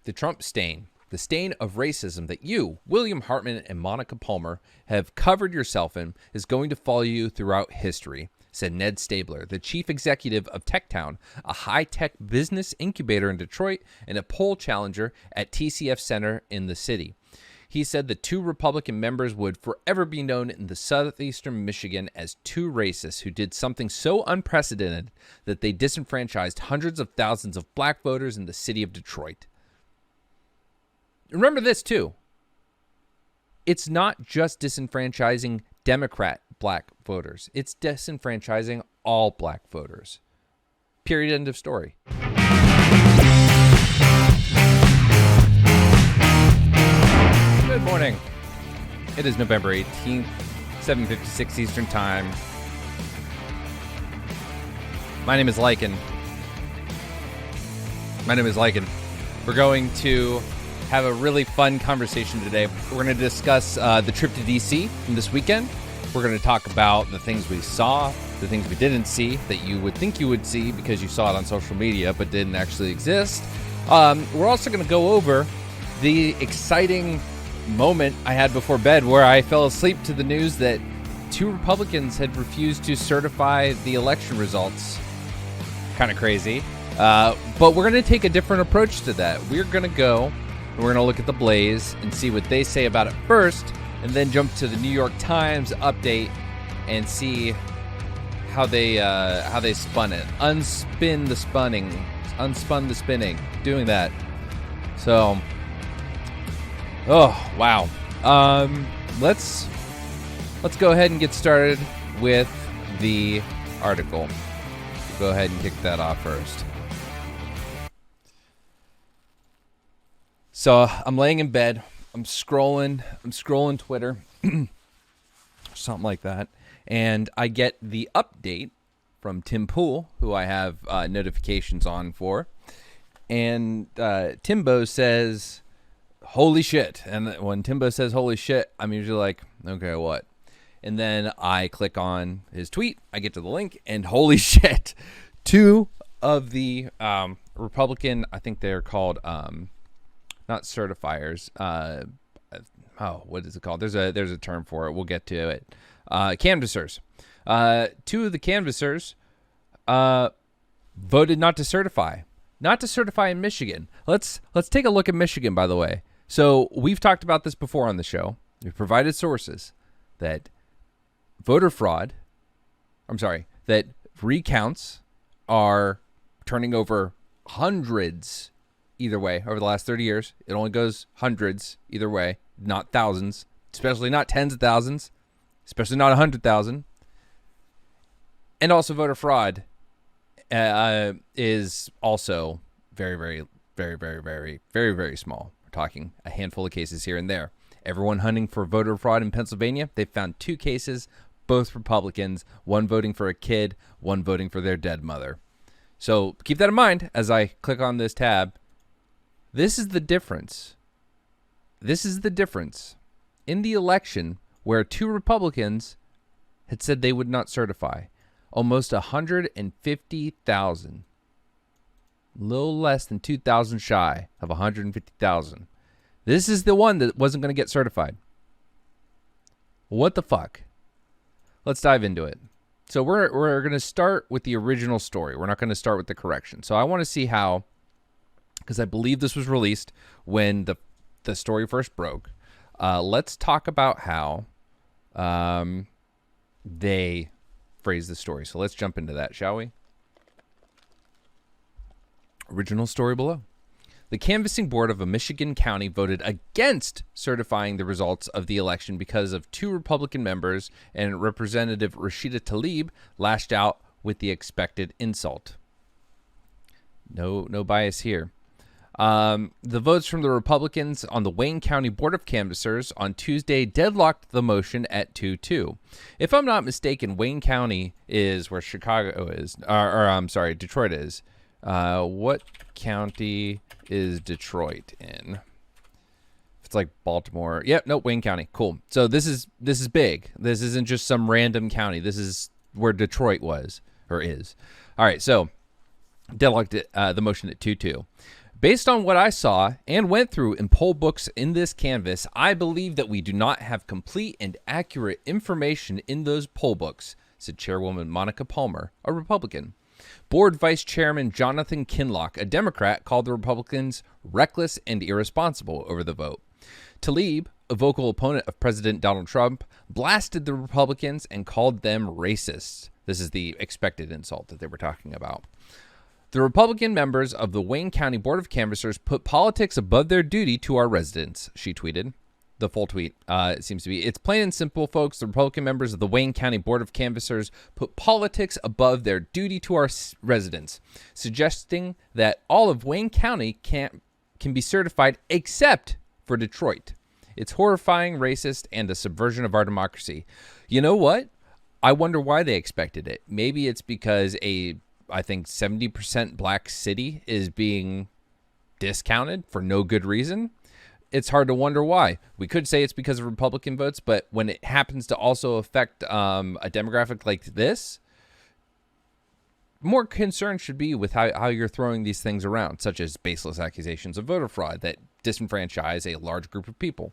the Trump stain, the stain of racism that you, William Hartman, and Monica Palmer have covered yourself in is going to follow you throughout history, said Ned Stabler, the chief executive of TechTown, a high-tech business incubator in Detroit and a poll challenger at TCF Center in the city. He said the two Republican members would forever be known in the southeastern Michigan as two racists who did something so unprecedented that they disenfranchised hundreds of thousands of black voters in the city of Detroit. Remember this, too. It's not just disenfranchising Democrat black voters. It's disenfranchising all black voters. Period. End of story. Good morning. It is November 18th, 7:56 Eastern Time. My name is Lycan. We're going to have a really fun conversation today. We're going to discuss the trip to D.C. from this weekend. We're going to talk about the things we saw, the things we didn't see that you would think you would see because you saw it on social media but didn't actually exist. We're also going to go over the exciting moment I had before bed where I fell asleep to the news that two Republicans had refused to certify the election results. Kind of crazy. But we're going to take a different approach to that. We're going to go and we're going to look at the Blaze and see what they say about it first, and then jump to the New York Times update and see how they spun it. Unspun the spinning. Doing that. So, oh wow. Let's go ahead and get started with the article. Go ahead and kick that off first. So I'm laying in bed. I'm scrolling Twitter, something like that, and I get the update from Tim Pool, who I have notifications on for, and Timbo says, "Holy shit!" And when Timbo says "Holy shit," I'm usually like, "Okay, what?" And then I click on his tweet. I get to the link, and holy shit! Two of the Republican, I think they're called not certifiers. What is it called? There's a term for it. We'll get to it. Canvassers. Two of the canvassers voted not to certify. Not to certify in Michigan. Let's take a look at Michigan, by the way. So we've talked about this before on the show. We've provided sources that that recounts are turning over hundreds either way over the last 30 years. It only goes hundreds either way, not thousands, especially not tens of thousands, especially not 100,000. And also voter fraud is also very, very, very, very, very, very, very small. We're talking a handful of cases here and there. Everyone hunting for voter fraud in Pennsylvania, they found two cases, both Republicans, one voting for a kid, one voting for their dead mother. So keep that in mind as I click on this tab. This is the difference. This is the difference in the election where two Republicans had said they would not certify. Almost 150,000. A little less than 2,000 shy of 150,000. This is the one that wasn't going to get certified. What the fuck? Let's dive into it. So we're going to start with the original story. We're not going to start with the correction. So I want to see how, because I believe this was released when the story first broke. Let's talk about how they phrase the story. So let's jump into that, shall we? Original story below. The canvassing board of a Michigan county voted against certifying the results of the election because of two Republican members, and Representative Rashida Tlaib lashed out with the expected insult. No bias here. The votes from the Republicans on the Wayne County Board of Canvassers on Tuesday deadlocked the motion at 2-2. If I'm not mistaken, Wayne County is where Chicago is, Detroit is. What county is Detroit in? If it's like Baltimore. Yep, no, Wayne County. Cool. So this is big. This isn't just some random county. This is where Detroit was or is. All right, so deadlocked the motion at 2-2. Based on what I saw and went through in poll books in this canvass, I believe that we do not have complete and accurate information in those poll books, said Chairwoman Monica Palmer, a Republican. Board Vice Chairman Jonathan Kinloch, a Democrat, called the Republicans reckless and irresponsible over the vote. Tlaib, a vocal opponent of President Donald Trump, blasted the Republicans and called them racists. This is the expected insult that they were talking about. The Republican members of the Wayne County Board of Canvassers put politics above their duty to our residents, she tweeted. The full tweet, it seems to be. It's plain and simple, folks. The Republican members of the Wayne County Board of Canvassers put politics above their duty to our residents, suggesting that all of Wayne County can be certified except for Detroit. It's horrifying, racist, and a subversion of our democracy. You know what? I wonder why they expected it. Maybe it's because I think 70% black city is being discounted for no good reason. It's hard to wonder why. We could say it's because of Republican votes, but when it happens to also affect a demographic like this, more concern should be with how you're throwing these things around, such as baseless accusations of voter fraud that disenfranchise a large group of people.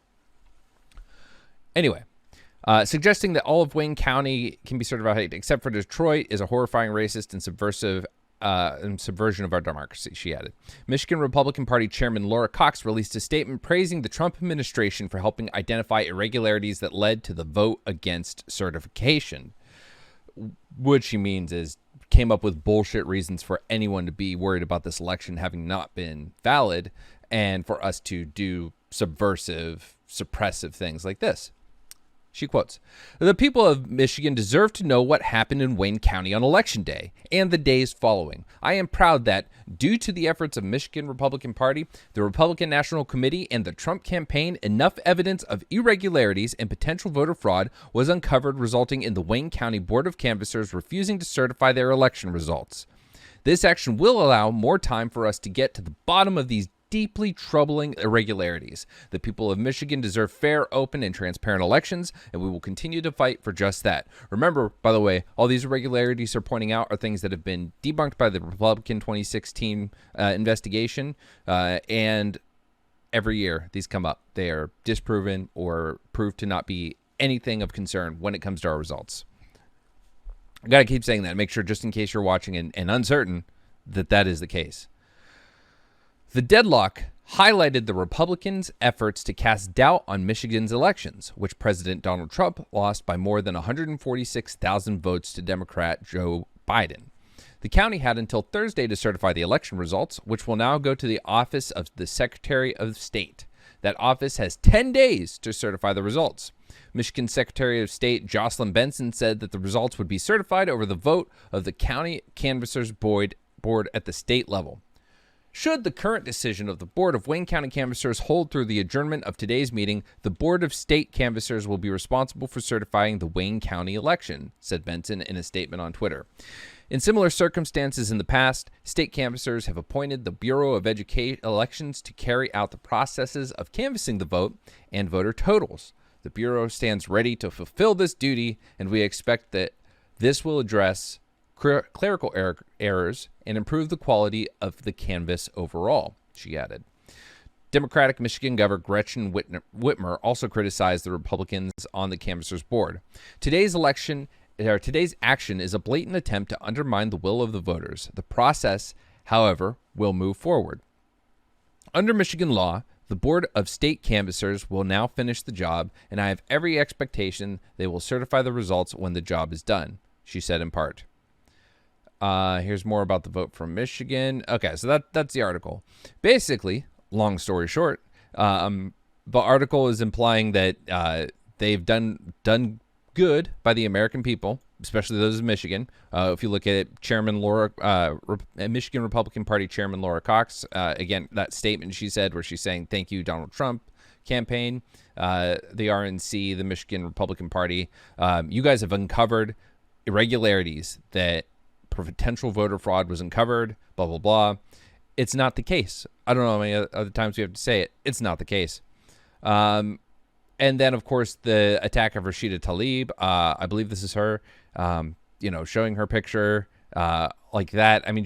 Anyway, suggesting that all of Wayne County can be certified except for Detroit is a horrifying, racist, and subversive subversion of our democracy, she added. Michigan Republican Party Chairman Laura Cox released a statement praising the Trump administration for helping identify irregularities that led to the vote against certification. What she means is came up with bullshit reasons for anyone to be worried about this election having not been valid and for us to do subversive, suppressive things like this. She quotes, "The people of Michigan deserve to know what happened in Wayne County on Election Day and the days following. I am proud that, due to the efforts of Michigan Republican Party, the Republican National Committee, and the Trump campaign, enough evidence of irregularities and potential voter fraud was uncovered, resulting in the Wayne County Board of Canvassers refusing to certify their election results. This action will allow more time for us to get to the bottom of these deeply troubling irregularities. The people of Michigan deserve fair, open, and transparent elections, and we will continue to fight for just that." Remember, by the way, all these irregularities are pointing out are things that have been debunked by the Republican 2016 investigation, and every year these come up. They are disproven or proved to not be anything of concern when it comes to our results. I got to keep saying that. Make sure, just in case you're watching and uncertain, that is the case. The deadlock highlighted the Republicans' efforts to cast doubt on Michigan's elections, which President Donald Trump lost by more than 146,000 votes to Democrat Joe Biden. The county had until Thursday to certify the election results, which will now go to the Office of the Secretary of State. That office has 10 days to certify the results. Michigan Secretary of State Jocelyn Benson said that the results would be certified over the vote of the county canvassers board at the state level. Should the current decision of the Board of Wayne County Canvassers hold through the adjournment of today's meeting, the Board of State Canvassers will be responsible for certifying the Wayne County election, said Benson in a statement on Twitter. In similar circumstances in the past, state canvassers have appointed the Bureau of Elections to carry out the processes of canvassing the vote and voter totals. The Bureau stands ready to fulfill this duty, and we expect that this will address clerical errors and improve the quality of the canvass overall, she added. Democratic Michigan Governor Gretchen Whitmer also criticized the Republicans on the canvassers board. Today's action is a blatant attempt to undermine the will of the voters. The process, however, will move forward. Under Michigan law, the Board of State Canvassers will now finish the job, and I have every expectation they will certify the results when the job is done, she said in part. Here's more about the vote from Michigan. Okay, so that's the article. Basically, long story short, the article is implying that they've done good by the American people, especially those in Michigan. If you look at it, Michigan Republican Party Chairman Laura Cox, again, that statement she said where she's saying, "Thank you, Donald Trump campaign," the RNC, the Michigan Republican Party, you guys have uncovered irregularities that potential voter fraud was uncovered, blah, blah, blah. It's not the case. I don't know how many other times we have to say it. It's not the case. And then, of course, the attack of Rashida Tlaib, I believe this is her, showing her picture like that. I mean,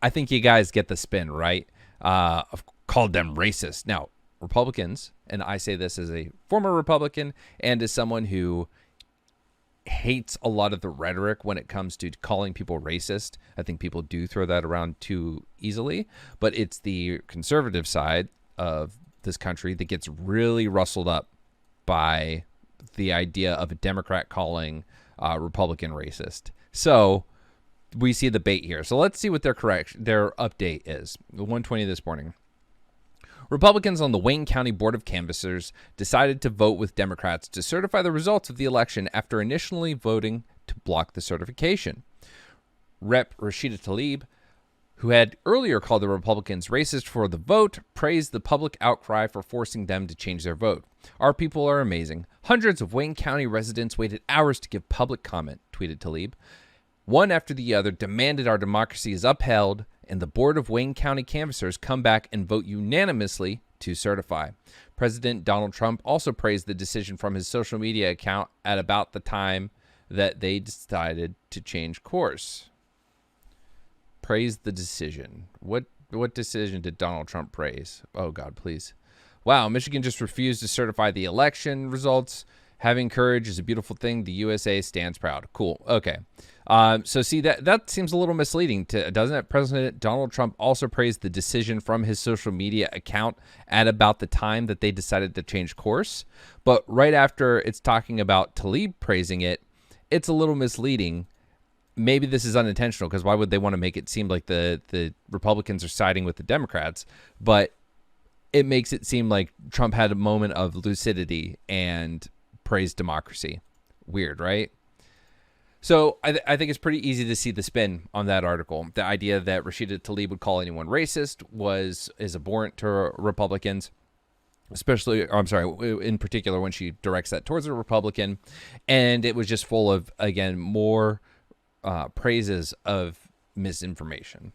I think you guys get the spin, right? called them racist. Now, Republicans, and I say this as a former Republican and as someone who hates a lot of the rhetoric when it comes to calling people racist. I think people do throw that around too easily, but it's the conservative side of this country that gets really rustled up by the idea of a Democrat calling Republican racist. So we see the bait here. So let's see what their update is. 1:20 this morning. Republicans on the Wayne County Board of Canvassers decided to vote with Democrats to certify the results of the election after initially voting to block the certification. Rep. Rashida Tlaib, who had earlier called the Republicans racist for the vote, praised the public outcry for forcing them to change their vote. "Our people are amazing. Hundreds of Wayne County residents waited hours to give public comment," tweeted Tlaib. "One after the other demanded our democracy is upheld and the Board of Wayne County Canvassers come back and vote unanimously to certify." President Donald Trump also praised the decision from his social media account at about the time that they decided to change course. Praised the decision. What decision did Donald Trump praise? Oh, God, please. Wow, Michigan just refused to certify the election results. "Having courage is a beautiful thing. The USA stands proud." Cool. Okay. So see, that seems a little misleading, doesn't it? President Donald Trump also praised the decision from his social media account at about the time that they decided to change course. But right after it's talking about Tlaib praising it, it's a little misleading. Maybe this is unintentional, because why would they want to make it seem like the Republicans are siding with the Democrats? But it makes it seem like Trump had a moment of lucidity and praised democracy. Weird, right? So I think it's pretty easy to see the spin on that article. The idea that Rashida Tlaib would call anyone racist is abhorrent to Republicans, in particular when she directs that towards a Republican. And it was just full of, again, more praises of misinformation.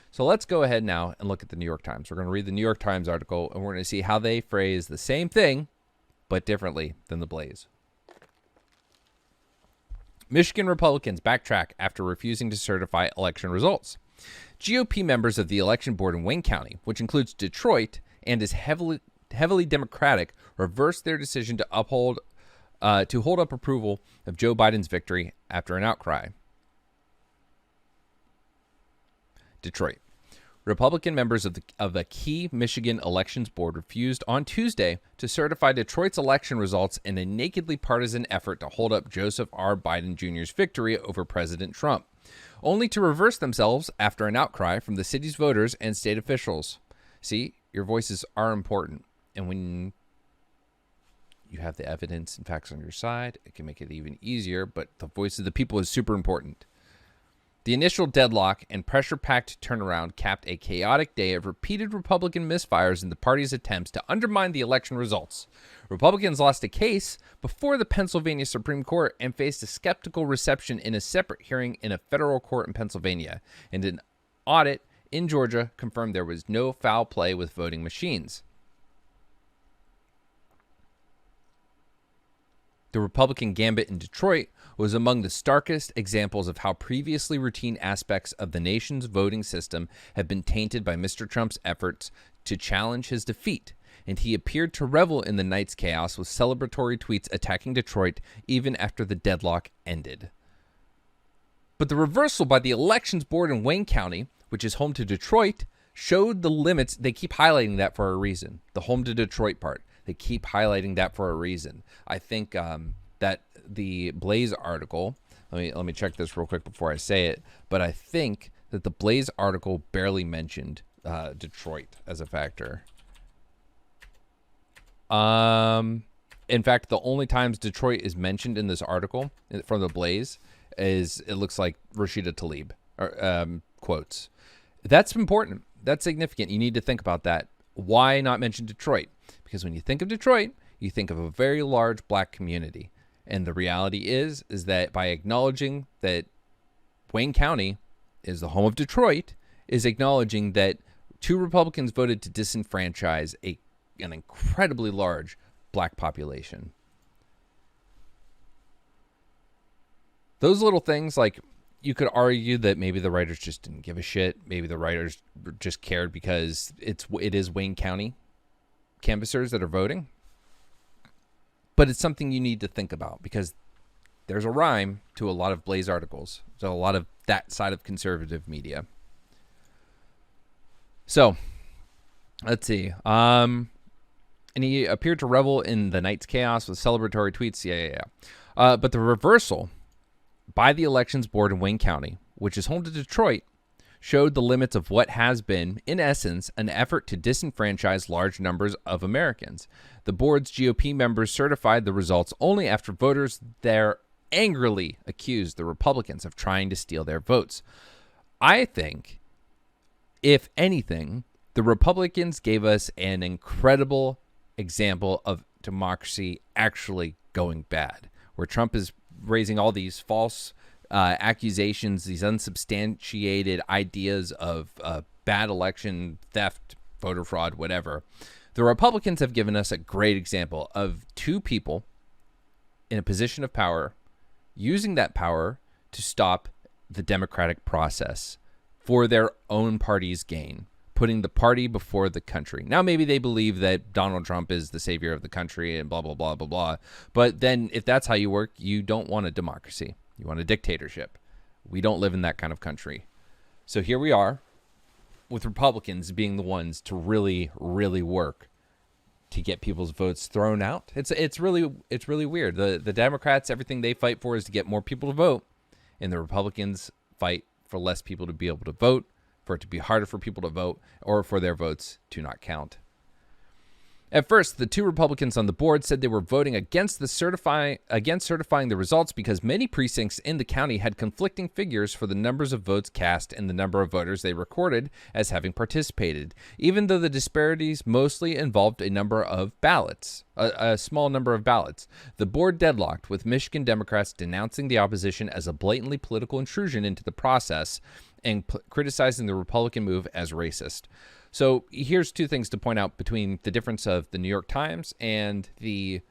So let's go ahead now and look at the New York Times. We're going to read the New York Times article, and we're going to see how they phrase the same thing, but differently than the Blaze. Michigan Republicans backtrack after refusing to certify election results. GOP members of the election board in Wayne County, which includes Detroit and is heavily Democratic, reversed their decision to hold up approval of Joe Biden's victory after an outcry. Detroit. Republican members of the key Michigan Elections Board refused on Tuesday to certify Detroit's election results in a nakedly partisan effort to hold up Joseph R. Biden Jr.'s victory over President Trump, only to reverse themselves after an outcry from the city's voters and state officials. See, your voices are important, and when you have the evidence and facts on your side, it can make it even easier, but the voice of the people is super important. The initial deadlock and pressure-packed turnaround capped a chaotic day of repeated Republican misfires in the party's attempts to undermine the election results. Republicans lost a case before the Pennsylvania Supreme Court and faced a skeptical reception in a separate hearing in a federal court in Pennsylvania, and an audit in Georgia confirmed there was no foul play with voting machines. The Republican gambit in Detroit was among the starkest examples of how previously routine aspects of the nation's voting system have been tainted by Mr. Trump's efforts to challenge his defeat, and he appeared to revel in the night's chaos with celebratory tweets attacking Detroit even after the deadlock ended. But the reversal by the Elections Board in Wayne County, which is home to Detroit, showed the limits. They keep highlighting that for a reason, the home to Detroit part. They keep highlighting that for a reason. I think that the Blaze article, let me check this real quick before I say it, but I think that the Blaze article barely mentioned Detroit as a factor. In fact, the only times Detroit is mentioned in this article from the Blaze is, it looks like, Rashida Tlaib quotes. That's important. That's significant. You need to think about that. Why not mention Detroit? Because when you think of Detroit, you think of a very large black community. And the reality is that by acknowledging that Wayne County is the home of Detroit, is acknowledging that 2 Republicans voted to disenfranchise an incredibly large black population. Those little things, like you could argue that maybe the writers just didn't give a shit. Maybe the writers just cared because it is Wayne County canvassers that are voting. But it's something you need to think about because there's a rhyme to a lot of Blaze articles. So a lot of that side of conservative media. So let's see. And he appeared to revel in the night's chaos with celebratory tweets. Yeah. But the reversal by the elections board in Wayne County, which is home to Detroit, showed the limits of what has been, in essence, an effort to disenfranchise large numbers of Americans. The board's GOP members certified the results only after voters there angrily accused the Republicans of trying to steal their votes. I think, if anything, the Republicans gave us an incredible example of democracy actually going bad, where Trump is raising all these false accusations, these unsubstantiated ideas of bad election, theft, voter fraud, whatever. The Republicans have given us a great example of two people in a position of power using that power to stop the democratic process for their own party's gain, putting the party before the country. Now, maybe they believe that Donald Trump is the savior of the country and blah, blah, blah, blah, blah. But then if that's how you work, you don't want a democracy. You want a dictatorship. We don't live in that kind of country. So here we are with Republicans being the ones to really, really work to get people's votes thrown out. It's really weird. The Democrats, everything they fight for is to get more people to vote, and the Republicans fight for less people to be able to vote, for it to be harder for people to vote, or for their votes to not count. At first, the two Republicans on the board said they were voting against certifying the results because many precincts in the county had conflicting figures for the numbers of votes cast and the number of voters they recorded as having participated, even though the disparities mostly involved a small number of ballots. The board deadlocked, with Michigan Democrats denouncing the opposition as a blatantly political intrusion into the process and criticizing the Republican move as racist. So here's two things to point out between the difference of the New York Times and the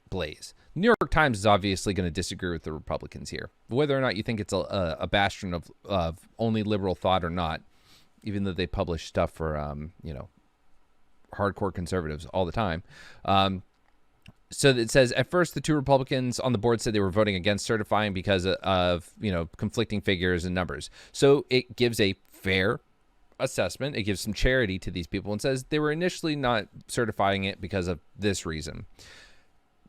Blaze. The New York Times is obviously going to disagree with the Republicans here, whether or not you think it's a bastion of only liberal thought or not, even though they publish stuff for, hardcore conservatives all the time. So it says, at first, the two Republicans on the board said they were voting against certifying because of, conflicting figures and numbers. So it gives a fair assessment. It gives some charity to these people and says they were initially not certifying it because of this reason.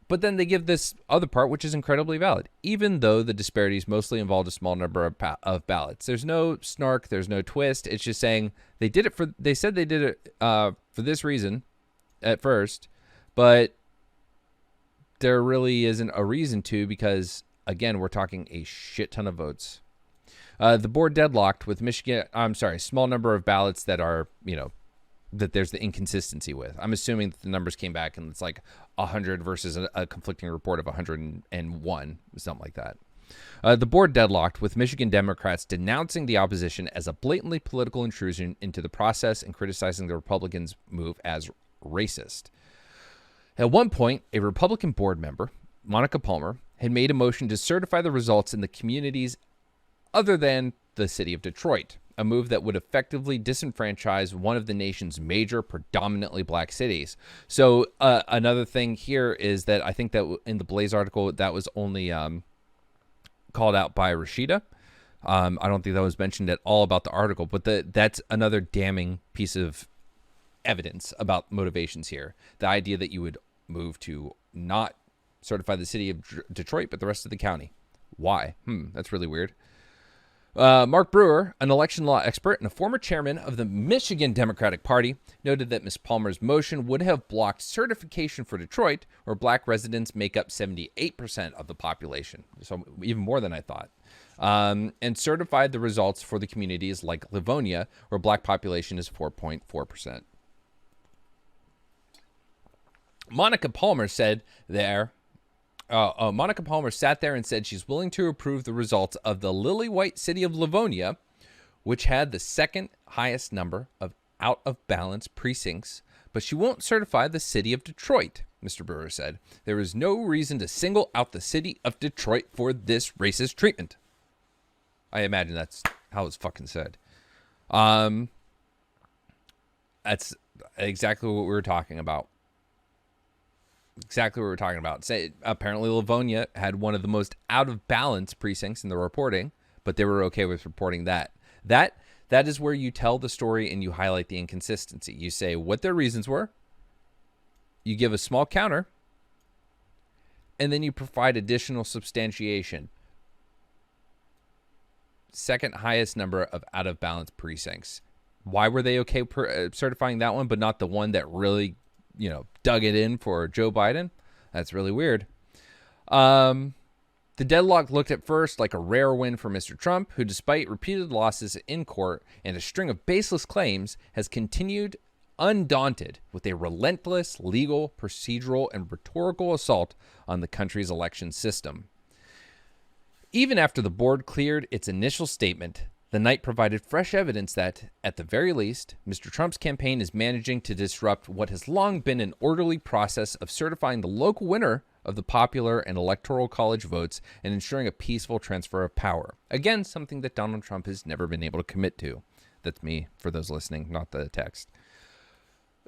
But then they give this other part, which is incredibly valid, even though the disparities mostly involved a small number of ballots. There's no snark. There's no twist. It's just saying they said they did it for this reason at first, but there really isn't a reason to because, again, we're talking a shit ton of votes. The board deadlocked with small number of ballots that are, that there's the inconsistency with. I'm assuming that the numbers came back and it's like 100 versus a conflicting report of 101, something like that. The board deadlocked with Michigan Democrats denouncing the opposition as a blatantly political intrusion into the process and criticizing the Republicans' move as racist. At one point, a Republican board member, Monica Palmer, had made a motion to certify the results in the communities other than the city of Detroit, a move that would effectively disenfranchise one of the nation's major predominantly black cities. So another thing here is that I think that in the Blaze article, that was only called out by Rashida. I don't think that was mentioned at all about the article, but that's another damning piece of evidence about motivations here. The idea that you would move to not certify the city of Detroit, but the rest of the county. Why? That's really weird. Mark Brewer, an election law expert and a former chairman of the Michigan Democratic Party, noted that Ms. Palmer's motion would have blocked certification for Detroit, where black residents make up 78% of the population, so even more than I thought, and certified the results for the communities like Livonia, where black population is 4.4%. Monica Palmer sat there and said she's willing to approve the results of the lily white city of Livonia, which had the second highest number of out-of-balance precincts, but she won't certify the city of Detroit, Mr. Brewer said. There is no reason to single out the city of Detroit for this racist treatment. I imagine that's how it's fucking said. That's exactly what we were talking about. Say, apparently Livonia had one of the most out of balance precincts in the reporting, but they were okay with reporting that. That is where you tell the story and you highlight the inconsistency. You say what their reasons were, you give a small counter, and then you provide additional substantiation. Second highest number of out of balance precincts. Why were they okay certifying that one, but not the one that really, dug it in for Joe Biden? That's really weird. The deadlock looked at first like a rare win for Mr. Trump, who, despite repeated losses in court and a string of baseless claims, has continued undaunted with a relentless legal, procedural, and rhetorical assault on the country's election system. Even after the board cleared its initial statement, the night provided fresh evidence that, at the very least, Mr. Trump's campaign is managing to disrupt what has long been an orderly process of certifying the local winner of the popular and electoral college votes and ensuring a peaceful transfer of power. Again, something that Donald Trump has never been able to commit to. That's me, for those listening, not the text.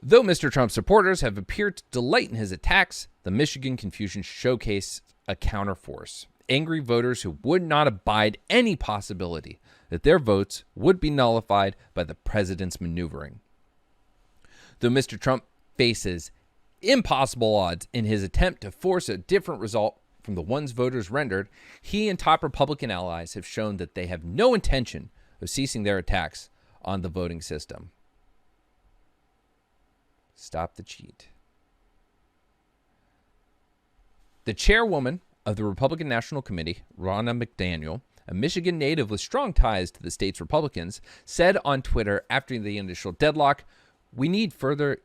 Though Mr. Trump's supporters have appeared to delight in his attacks, the Michigan confusion showcased a counterforce. Angry voters who would not abide any possibility that their votes would be nullified by the president's maneuvering. Though Mr. Trump faces impossible odds in his attempt to force a different result from the ones voters rendered, he and top Republican allies have shown that they have no intention of ceasing their attacks on the voting system. Stop the cheat. The chairwoman of the Republican National Committee, Ronna McDaniel, a Michigan native with strong ties to the state's Republicans, said on Twitter after the initial deadlock, we need to further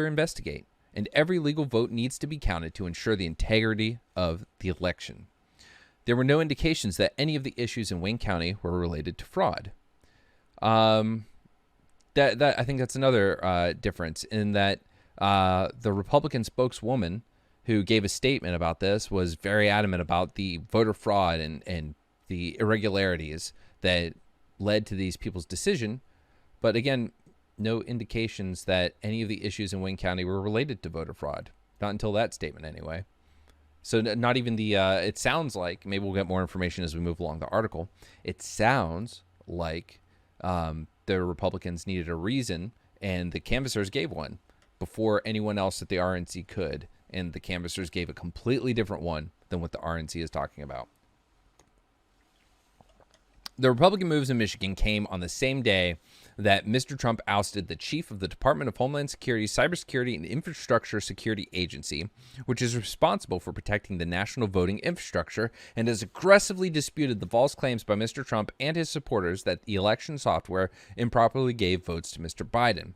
investigate, and every legal vote needs to be counted to ensure the integrity of the election. There were no indications that any of the issues in Wayne County were related to fraud. That I think that's another difference in that the Republican spokeswoman who gave a statement about this was very adamant about the voter fraud and the irregularities that led to these people's decision. But again, no indications that any of the issues in Wayne County were related to voter fraud. Not until that statement anyway. So not even it sounds like, maybe we'll get more information as we move along the article. It sounds like the Republicans needed a reason, and the canvassers gave one before anyone else at the RNC could. And the canvassers gave a completely different one than what the RNC is talking about. The Republican moves in Michigan came on the same day that Mr. Trump ousted the chief of the Department of Homeland Security's Cybersecurity and Infrastructure Security Agency, which is responsible for protecting the national voting infrastructure, and has aggressively disputed the false claims by Mr. Trump and his supporters that the election software improperly gave votes to Mr. Biden.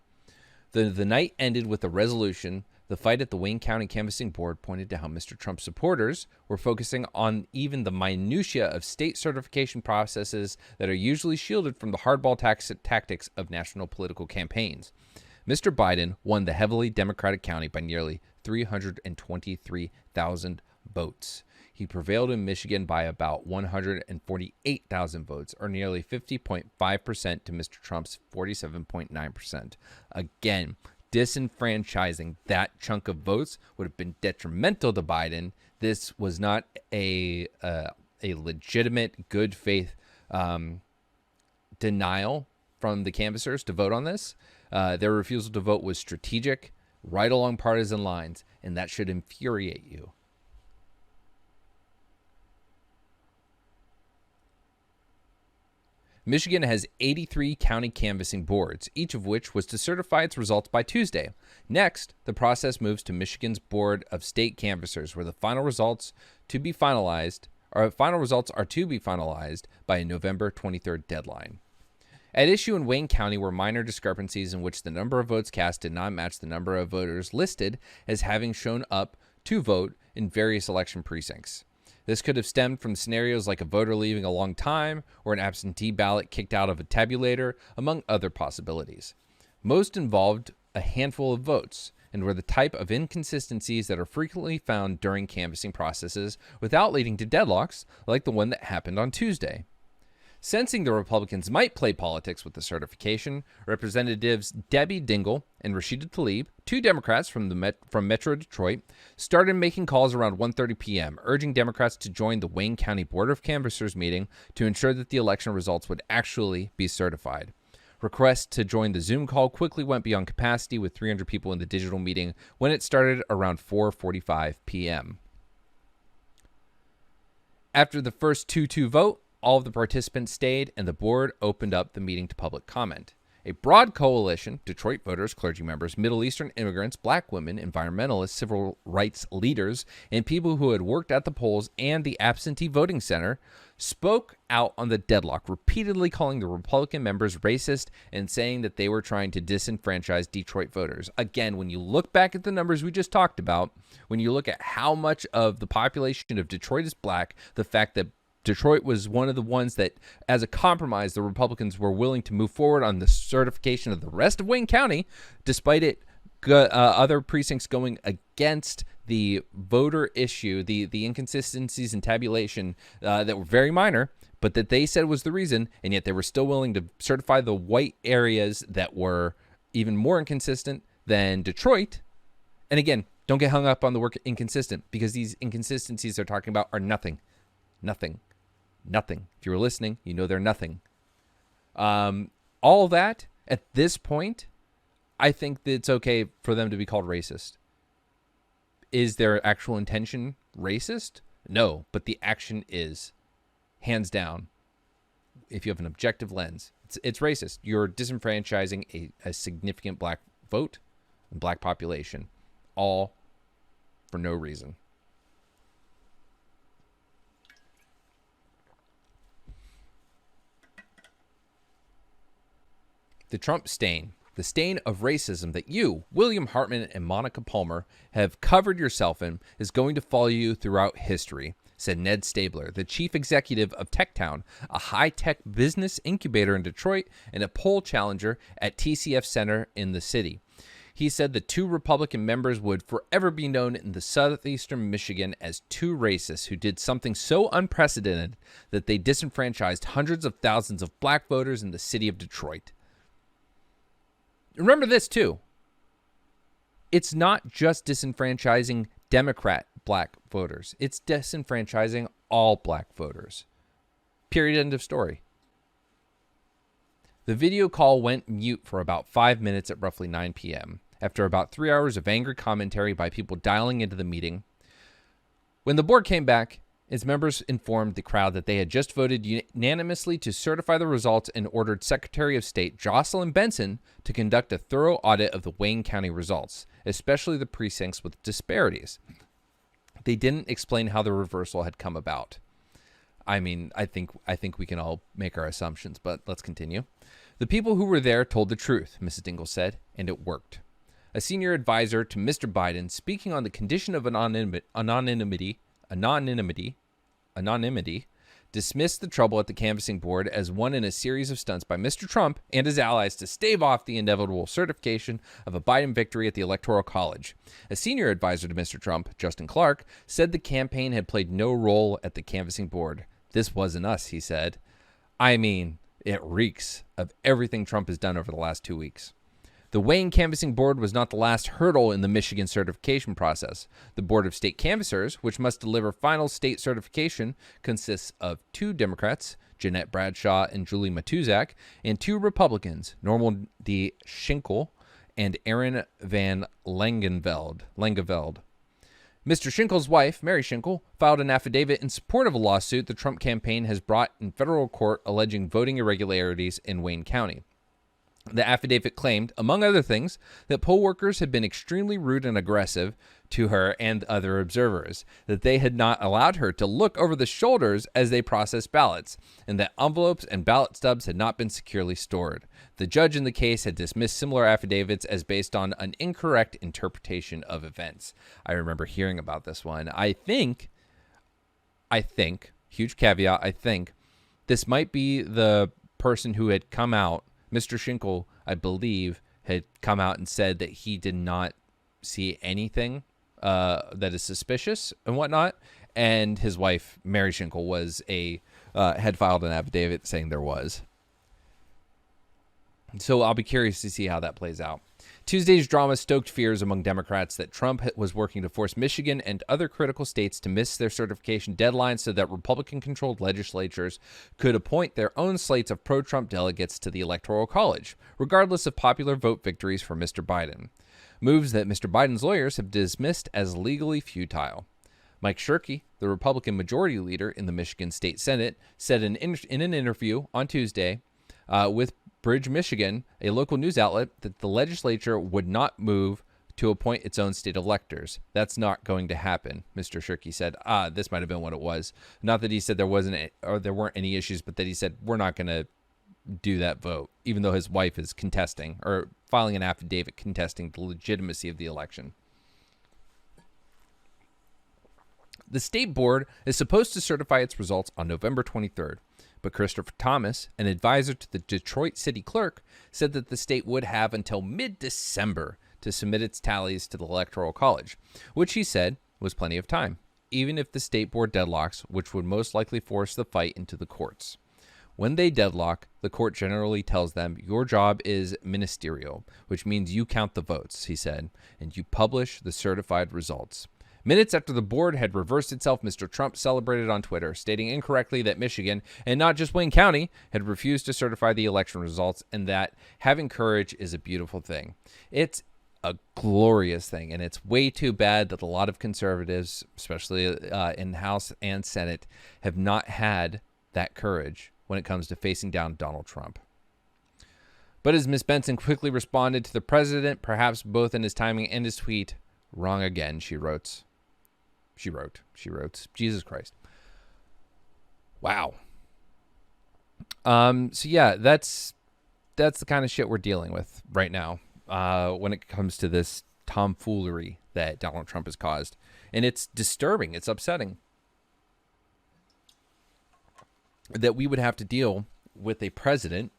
The night ended with a resolution. The fight at the Wayne County Canvassing Board pointed to how Mr. Trump's supporters were focusing on even the minutia of state certification processes that are usually shielded from the hardball tactics of national political campaigns. Mr. Biden won the heavily Democratic county by nearly 323,000 votes. He prevailed in Michigan by about 148,000 votes, or nearly 50.5% to Mr. Trump's 47.9%. Again, disenfranchising that chunk of votes would have been detrimental to Biden. This was not a legitimate, good faith denial from the canvassers to vote on this. Their refusal to vote was strategic, right along partisan lines, and that should infuriate you. Michigan has 83 county canvassing boards, each of which was to certify its results by Tuesday. Next, the process moves to Michigan's Board of State Canvassers, where the final results are to be finalized by a November 23rd deadline. At issue in Wayne County were minor discrepancies in which the number of votes cast did not match the number of voters listed as having shown up to vote in various election precincts. This could have stemmed from scenarios like a voter leaving a long time or an absentee ballot kicked out of a tabulator, among other possibilities. Most involved a handful of votes and were the type of inconsistencies that are frequently found during canvassing processes without leading to deadlocks like the one that happened on Tuesday. Sensing the Republicans might play politics with the certification, Representatives Debbie Dingell and Rashida Tlaib, two Democrats from Metro Detroit, started making calls around 1:30 p.m., urging Democrats to join the Wayne County Board of Canvassers meeting to ensure that the election results would actually be certified. Requests to join the Zoom call quickly went beyond capacity, with 300 people in the digital meeting when it started around 4:45 p.m. After the first 2-2 vote, all of the participants stayed, and the board opened up the meeting to public comment. A broad coalition, Detroit voters, clergy members, Middle Eastern immigrants, black women, environmentalists, civil rights leaders, and people who had worked at the polls and the absentee voting center, spoke out on the deadlock, repeatedly calling the Republican members racist and saying that they were trying to disenfranchise Detroit voters. Again, when you look back at the numbers we just talked about, when you look at how much of the population of Detroit is black, the fact that Detroit was one of the ones that, as a compromise, the Republicans were willing to move forward on the certification of the rest of Wayne County, despite other precincts going against the voter issue, the inconsistencies in tabulation that were very minor, but that they said was the reason, and yet they were still willing to certify the white areas that were even more inconsistent than Detroit. And again, don't get hung up on the word inconsistent, because these inconsistencies they're talking about are nothing. If you were listening, you know they're nothing. All that, at this point, I think that it's okay for them to be called racist. Is their actual intention racist? No, but the action is, hands down, if you have an objective lens, it's racist. You're disenfranchising a significant black vote and black population, all for no reason. The Trump stain, the stain of racism that you, William Hartman, and Monica Palmer have covered yourself in, is going to follow you throughout history, said Ned Stabler, the chief executive of TechTown, a high-tech business incubator in Detroit and a poll challenger at TCF Center in the city. He said the two Republican members would forever be known in the southeastern Michigan as two racists who did something so unprecedented that they disenfranchised hundreds of thousands of black voters in the city of Detroit. Remember this, too. It's not just disenfranchising Democrat black voters. It's disenfranchising all black voters. Period. End of story. The video call went mute for about 5 minutes at roughly 9 p.m. after about 3 hours of angry commentary by people dialing into the meeting. When the board came back, its members informed the crowd that they had just voted unanimously to certify the results and ordered Secretary of State Jocelyn Benson to conduct a thorough audit of the Wayne County results, especially the precincts with disparities. They didn't explain how the reversal had come about. I mean, I think we can all make our assumptions, but let's continue. The people who were there told the truth, Mrs. Dingell said, and it worked. A senior advisor to Mr. Biden, speaking on the condition of anonymity, dismissed the trouble at the canvassing board as one in a series of stunts by Mr. Trump and his allies to stave off the inevitable certification of a Biden victory at the Electoral College. A senior advisor to Mr. Trump, Justin Clark, said the campaign had played no role at the canvassing board. This wasn't us, he said. I mean, it reeks of everything Trump has done over the last 2 weeks. The Wayne Canvassing Board was not the last hurdle in the Michigan certification process. The Board of State Canvassers, which must deliver final state certification, consists of 2 Democrats, Jeanette Bradshaw and Julie Matuzak, and 2 Republicans, Norman D. Schinkel and Aaron Van Langeveld. Mr. Schinkel's wife, Mary Schinkel, filed an affidavit in support of a lawsuit the Trump campaign has brought in federal court alleging voting irregularities in Wayne County. The affidavit claimed, among other things, that poll workers had been extremely rude and aggressive to her and other observers, that they had not allowed her to look over the shoulders as they processed ballots, and that envelopes and ballot stubs had not been securely stored. The judge in the case had dismissed similar affidavits as based on an incorrect interpretation of events. I remember hearing about this one. I think, huge caveat, I think, this might be the person who had come out. Mr. Schinkel, I believe, had come out and said that he did not see anything that is suspicious and whatnot. And his wife, Mary Schinkel, was a had filed an affidavit saying there was. So I'll be curious to see how that plays out. Tuesday's drama stoked fears among Democrats that Trump was working to force Michigan and other critical states to miss their certification deadlines so that Republican-controlled legislatures could appoint their own slates of pro-Trump delegates to the Electoral College, regardless of popular vote victories for Mr. Biden. Moves that Mr. Biden's lawyers have dismissed as legally futile. Mike Shirkey, the Republican majority leader in the Michigan State Senate, said in an interview on Tuesday with Bridge, Michigan, a local news outlet, that the legislature would not move to appoint its own state electors. That's not going to happen, Mr. Shirkey said. This might have been what it was. Not that he said there weren't any issues, but that he said we're not going to do that vote, even though his wife is contesting or filing an affidavit contesting the legitimacy of the election. The state board is supposed to certify its results on November 23rd. But Christopher Thomas, an advisor to the Detroit city clerk, said that the state would have until mid-December to submit its tallies to the Electoral College, which he said was plenty of time, even if the state board deadlocks, which would most likely force the fight into the courts. When they deadlock, the court generally tells them, your job is ministerial, which means you count the votes, he said, and you publish the certified results. Minutes after the board had reversed itself, Mr. Trump celebrated on Twitter, stating incorrectly that Michigan, and not just Wayne County, had refused to certify the election results and that having courage is a beautiful thing. It's a glorious thing, and it's way too bad that a lot of conservatives, especially in the House and Senate, have not had that courage when it comes to facing down Donald Trump. But as Ms. Benson quickly responded to the president, perhaps both in his timing and his tweet, wrong again, she wrote. She wrote, Jesus Christ. Wow. So yeah, that's the kind of shit we're dealing with right now when it comes to this tomfoolery that Donald Trump has caused. And it's disturbing. It's upsetting that we would have to deal with a president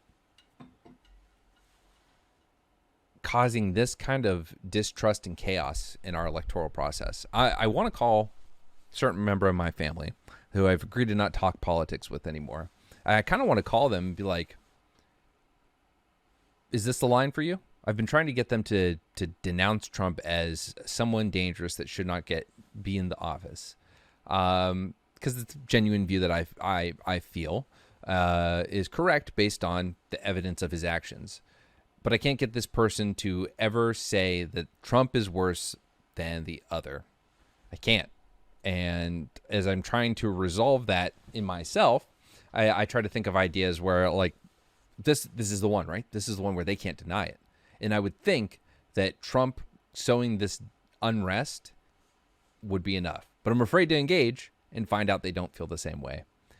causing this kind of distrust and chaos in our electoral process. I want to call a certain member of my family who I've agreed to not talk politics with anymore. I kind of want to call them and be like, is this the line for you? I've been trying to get them to denounce Trump as someone dangerous that should not be in the office. Because it's a genuine view that I feel is correct based on the evidence of his actions. But I can't get this person to ever say that Trump is worse than the other. I can't. And as I'm trying to resolve that in myself, I try to think of ideas where, like, this is the one, right? This is the one where they can't deny it. And I would think that Trump sowing this unrest would be enough. But I'm afraid to engage and find out they don't feel the same way.